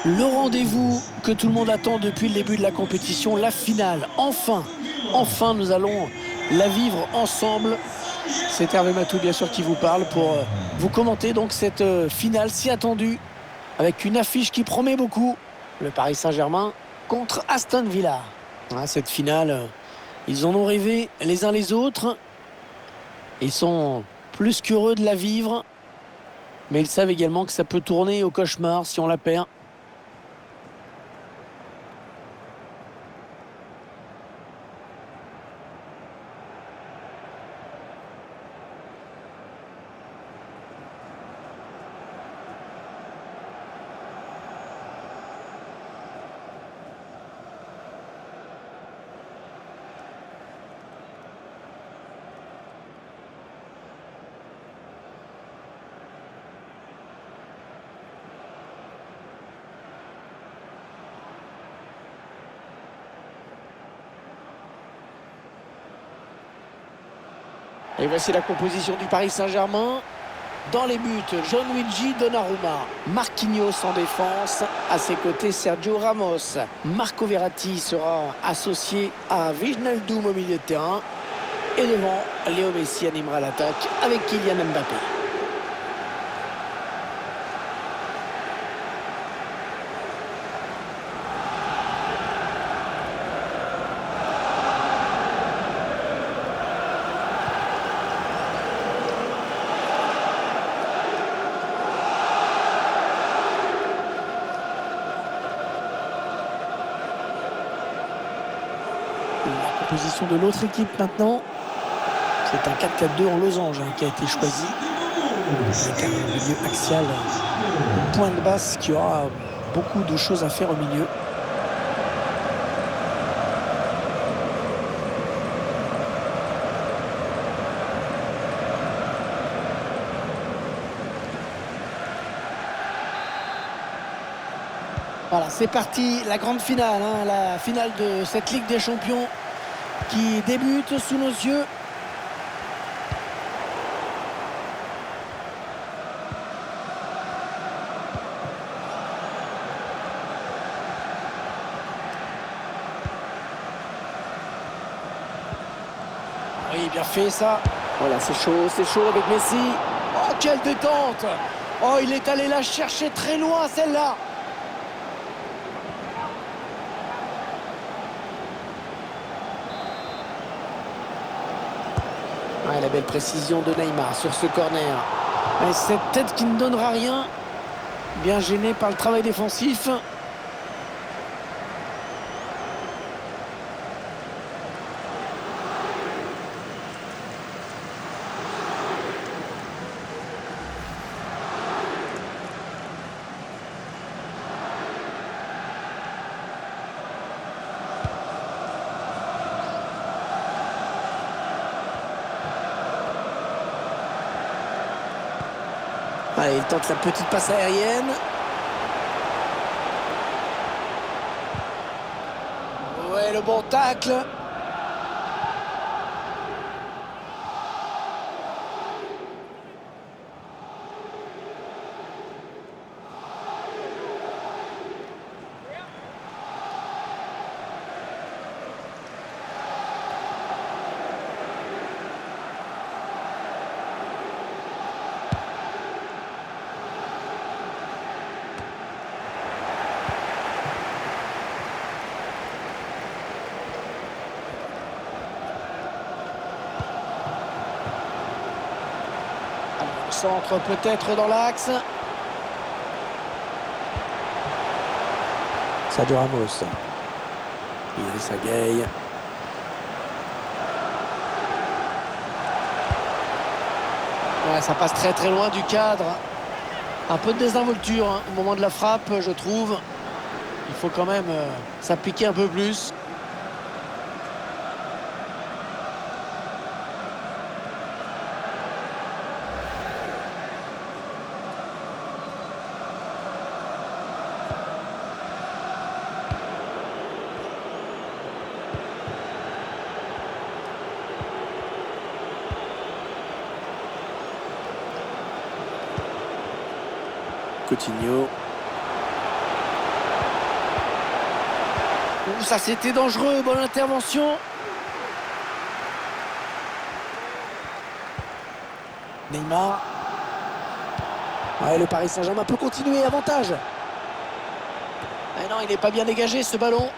Le rendez-vous que tout le monde attend depuis le début de la compétition, la finale. Enfin, nous allons la vivre ensemble. C'est Hervé Matou, bien sûr, qui vous parle pour vous commenter donc cette finale si attendue avec une affiche qui promet beaucoup. Le Paris Saint-Germain contre Aston Villa. Ah, cette finale, ils en ont rêvé les uns les autres. Ils sont plus qu'heureux de la vivre. Mais ils savent également que ça peut tourner au cauchemar si on la perd. Et voici la composition du Paris Saint-Germain. Dans les buts, Gianluigi Donnarumma, Marquinhos en défense, à ses côtés Sergio Ramos. Marco Verratti sera associé à Wijnaldum au milieu de terrain. Et devant, Léo Messi animera l'attaque avec Kylian Mbappé. La composition de l'autre équipe maintenant. C'est un 4-4-2 en losange qui a été choisi. Avec un milieu axial, une pointe basse qui aura beaucoup de choses à faire au milieu. Voilà, c'est parti, la grande finale, la finale de cette Ligue des Champions qui débute sous nos yeux. Oui, bien fait ça. Voilà, c'est chaud avec Messi. Oh, quelle détente! Oh, il est allé la chercher très loin, celle-là. Ouais, la belle précision de Neymar sur ce corner. Et cette tête qui ne donnera rien. Bien gêné par le travail défensif. Allez, il tente la petite passe aérienne. Ouais, le bon tacle. Centre peut-être dans l'axe. Sergio Ramos. Idrissa Gueye. Ouais, ça passe très loin du cadre. Un peu de désinvolture au moment de la frappe, je trouve. Il faut quand même s'appliquer un peu plus. Coutinho. Ça c'était dangereux, bonne intervention. Neymar. Ouais, le Paris Saint-Germain peut continuer, avantage. Mais non, il n'est pas bien dégagé ce ballon.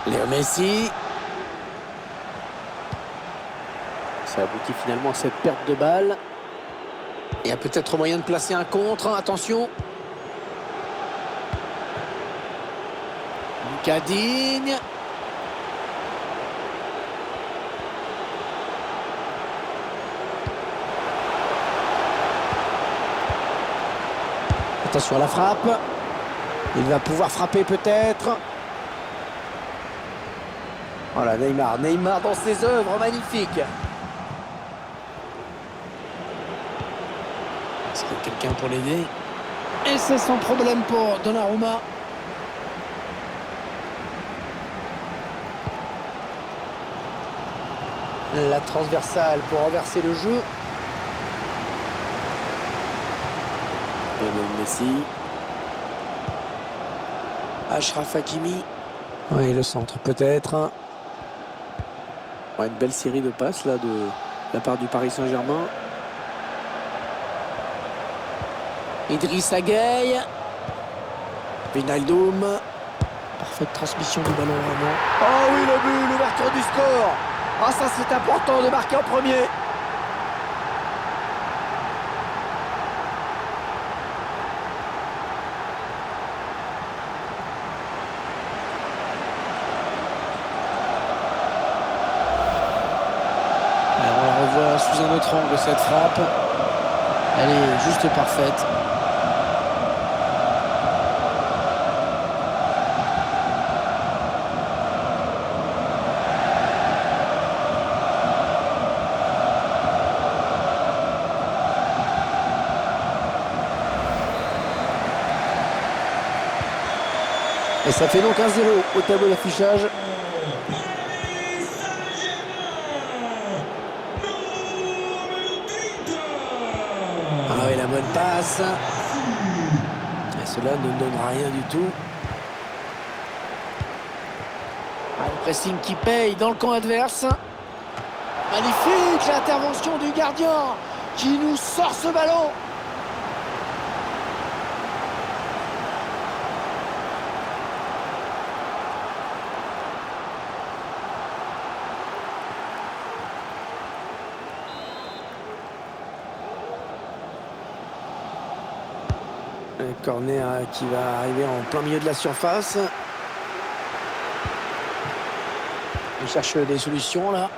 Léo Messi. Ça aboutit finalement à cette perte de balle. Il y a peut-être moyen de placer un contre. Attention. Lucas Digne. Attention à la frappe. Il va pouvoir frapper peut-être. Voilà, Neymar. Neymar dans ses œuvres, magnifique. Est-ce qu'il y a quelqu'un pour l'aider? Et c'est sans problème pour Donnarumma. La transversale pour renverser le jeu. Lionel Messi. Achraf Hakimi. Oui, le centre peut-être. Ouais, une belle série de passes là de la part du Paris Saint-Germain. Idrissa Gueye. Wijnaldum. Parfaite transmission du ballon vraiment. Oh oui, le but, l'ouverture du score. Ah, ça c'est important de marquer en premier. Alors, on la revoit sous un autre angle cette frappe. Elle est juste parfaite. Et ça fait donc 1-0 au tableau d'affichage. Ah oui, la bonne passe. Et cela ne donne rien du tout. Ah, le pressing qui paye dans le camp adverse. Magnifique l'intervention du gardien qui nous sort ce ballon. Un corner qui va arriver en plein milieu de la surface. Il cherche des solutions là.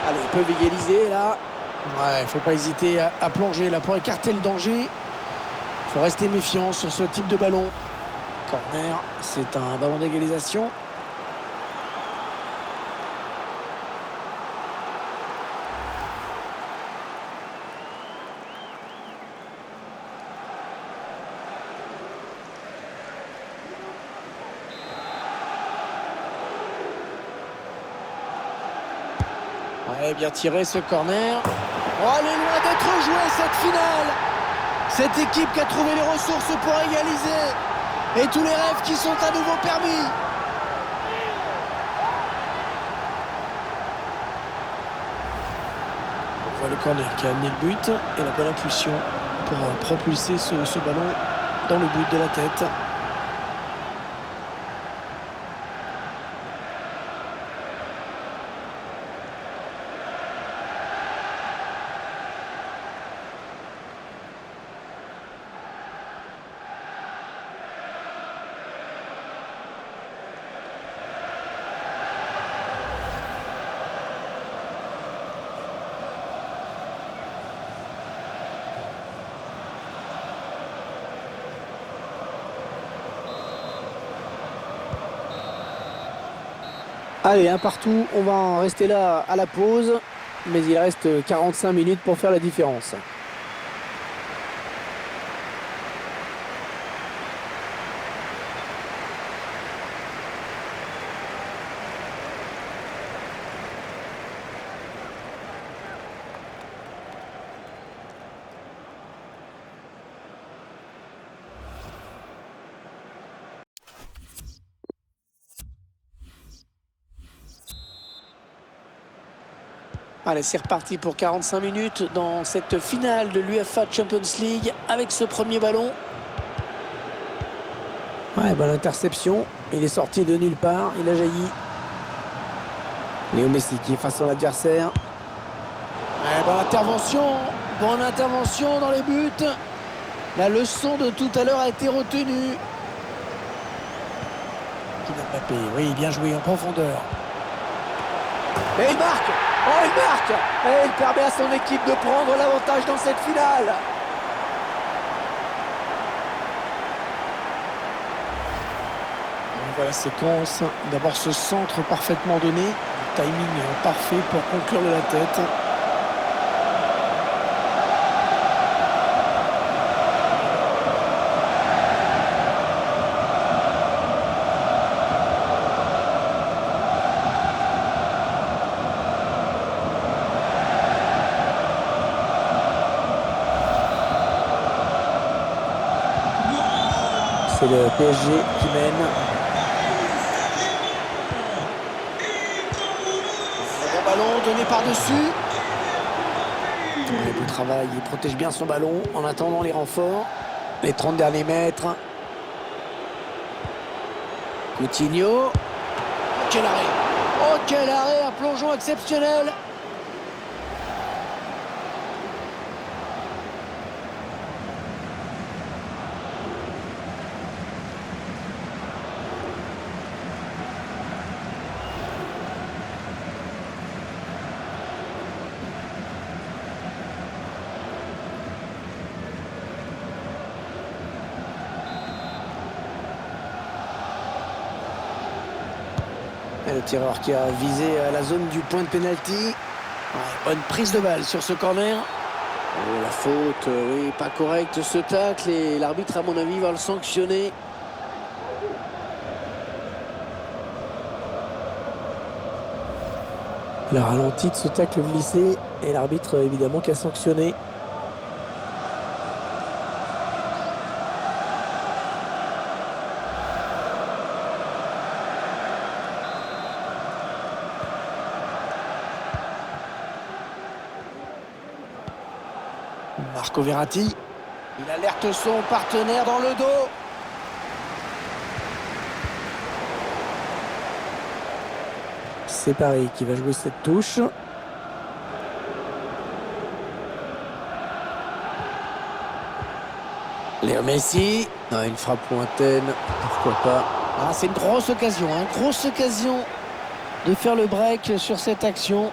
Allez, ils peuvent égaliser là. Ouais, il ne faut pas hésiter à plonger là pour écarter le danger. Il faut rester méfiant sur ce type de ballon. Corner, c'est un ballon d'égalisation. Ouais, bien tiré ce corner. Oh, elle est loin d'être jouée cette finale. Cette équipe qui a trouvé les ressources pour égaliser. Et tous les rêves qui sont à nouveau permis. On voit le corner qui a amené le but. Et la bonne impulsion pour propulser ce ballon dans le but de la tête. Allez, un partout, on va en rester là à la pause, mais il reste 45 minutes pour faire la différence. Allez, c'est reparti pour 45 minutes dans cette finale de l'UEFA Champions League avec ce premier ballon. Ouais, bonne interception. Il est sorti de nulle part. Il a jailli. Léo Messi qui est face à l'adversaire. Ouais, bonne intervention dans les buts. La leçon de tout à l'heure a été retenue. Kylian Mbappé, oui, bien joué en profondeur. Et il marque. Oh, il marque. Et il permet à son équipe de prendre l'avantage dans cette finale. On voit la séquence. D'abord ce centre parfaitement donné. Timing parfait pour conclure de la tête. C'est le PSG qui mène. Bon ballon donné par-dessus. Il fait le travail, il protège bien son ballon en attendant les renforts. Les 30 derniers mètres. Coutinho. Quel arrêt! Oh, quel arrêt! Un plongeon exceptionnel! Et le tireur qui a visé la zone du point de pénalty. Ouais, bonne prise de balle sur ce corner. Oh, la faute, oui, pas correcte ce tacle. Et l'arbitre, à mon avis, va le sanctionner. Le ralenti de ce tacle glissé. Et l'arbitre, évidemment, qui a sanctionné. Marco Verratti, il alerte son partenaire dans le dos. C'est Paris qui va jouer cette touche. Léo Messi, une frappe lointaine, pourquoi pas. Ah, c'est une grosse occasion de faire le break sur cette action.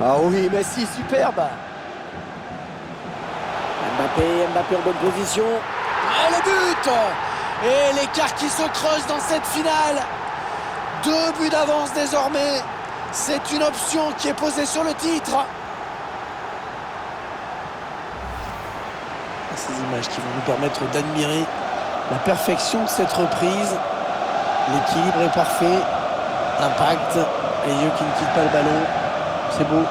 Ah oui, Messi, superbe. Mbappé en bonne position. Et le but! Et l'écart qui se creuse dans cette finale. 2 buts d'avance désormais. C'est une option qui est posée sur le titre. Ces images qui vont nous permettre d'admirer la perfection de cette reprise. L'équilibre est parfait. L'impact. Les yeux qui ne quittent pas le ballon. C'est beau.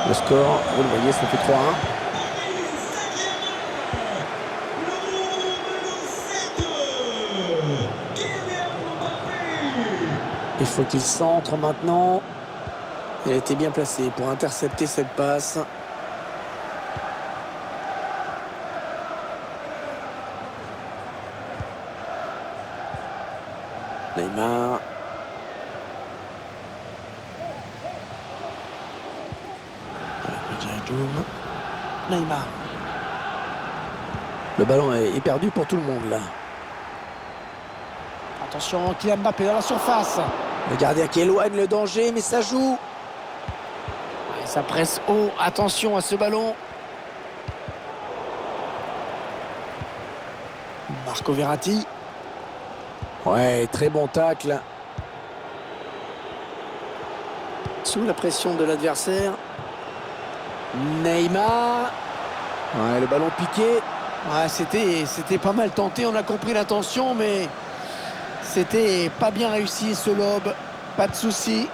Le score, vous le voyez, ça fait 3-1. Il faut qu'il centre maintenant. Il a été bien placé pour intercepter cette passe. Neymar. Neymar. Le ballon est perdu pour tout le monde là. Attention, Kylian Mbappé dans la surface. Le gardien qui éloigne le danger, mais ça joue. Et ça presse haut. Attention à ce ballon. Marco Verratti. Ouais, très bon tacle. Sous la pression de l'adversaire. Neymar. Ouais, le ballon piqué. Ouais, c'était pas mal tenté. On a compris l'intention, mais c'était pas bien réussi ce lob. Pas de souci.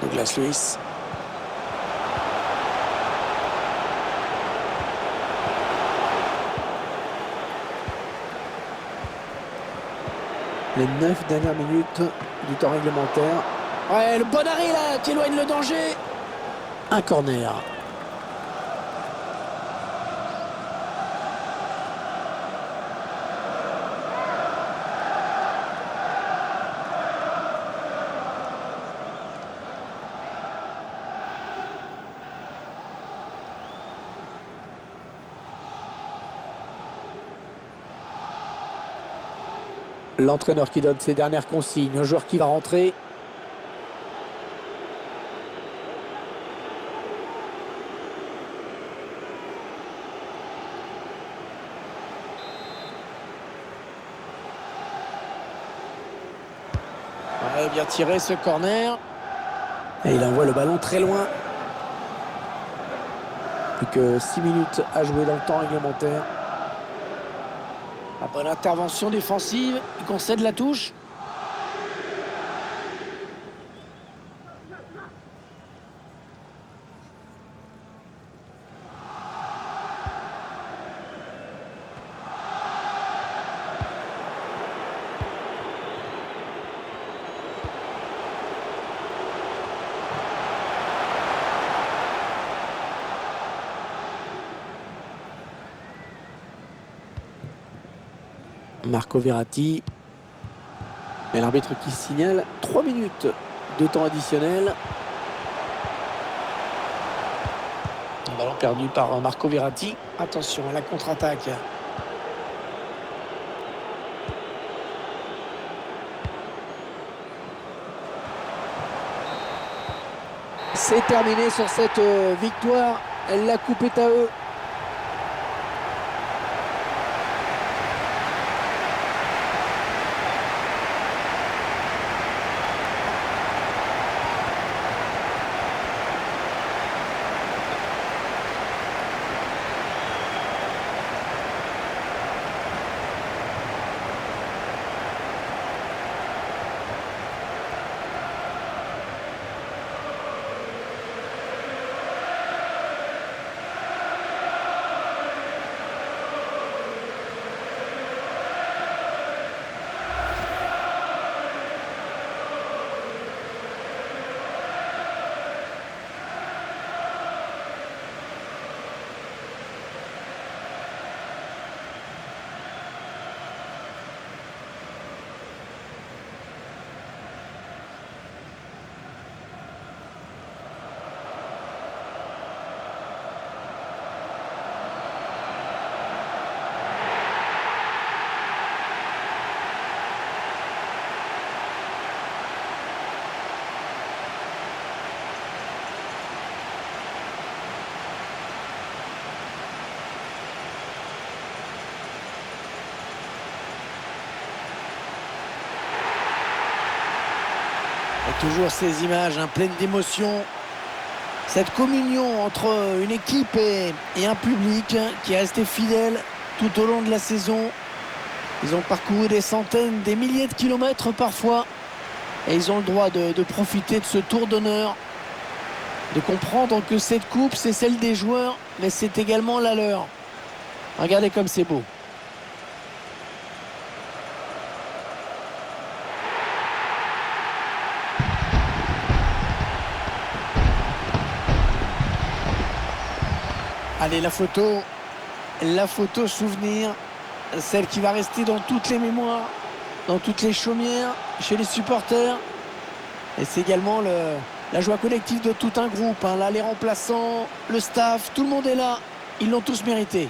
Douglas Luiz. Les 9 dernières minutes du temps réglementaire. Ouais, le bon arrêt là, qui éloigne le danger. Un corner. L'entraîneur qui donne ses dernières consignes au joueur qui va rentrer. Ouais, bien tiré ce corner. Et il envoie le ballon très loin. Plus que 6 minutes à jouer dans le temps réglementaire. La bonne intervention défensive. Il concède la touche. Marco Verratti. Et l'arbitre qui signale 3 minutes de temps additionnel. Un ballon perdu par Marco Verratti. Attention à la contre-attaque. C'est terminé sur cette victoire. La coupe est à eux. Et toujours ces images pleines d'émotion. Cette communion entre une équipe et un public qui est resté fidèle tout au long de la saison. Ils ont parcouru des centaines, des milliers de kilomètres parfois. Et ils ont le droit de profiter de ce tour d'honneur. De comprendre que cette coupe, c'est celle des joueurs, mais c'est également la leur. Regardez comme c'est beau. Allez, la photo souvenir, celle qui va rester dans toutes les mémoires, dans toutes les chaumières, chez les supporters. Et c'est également la joie collective de tout un groupe. Là, les remplaçants, le staff, tout le monde est là. Ils l'ont tous mérité.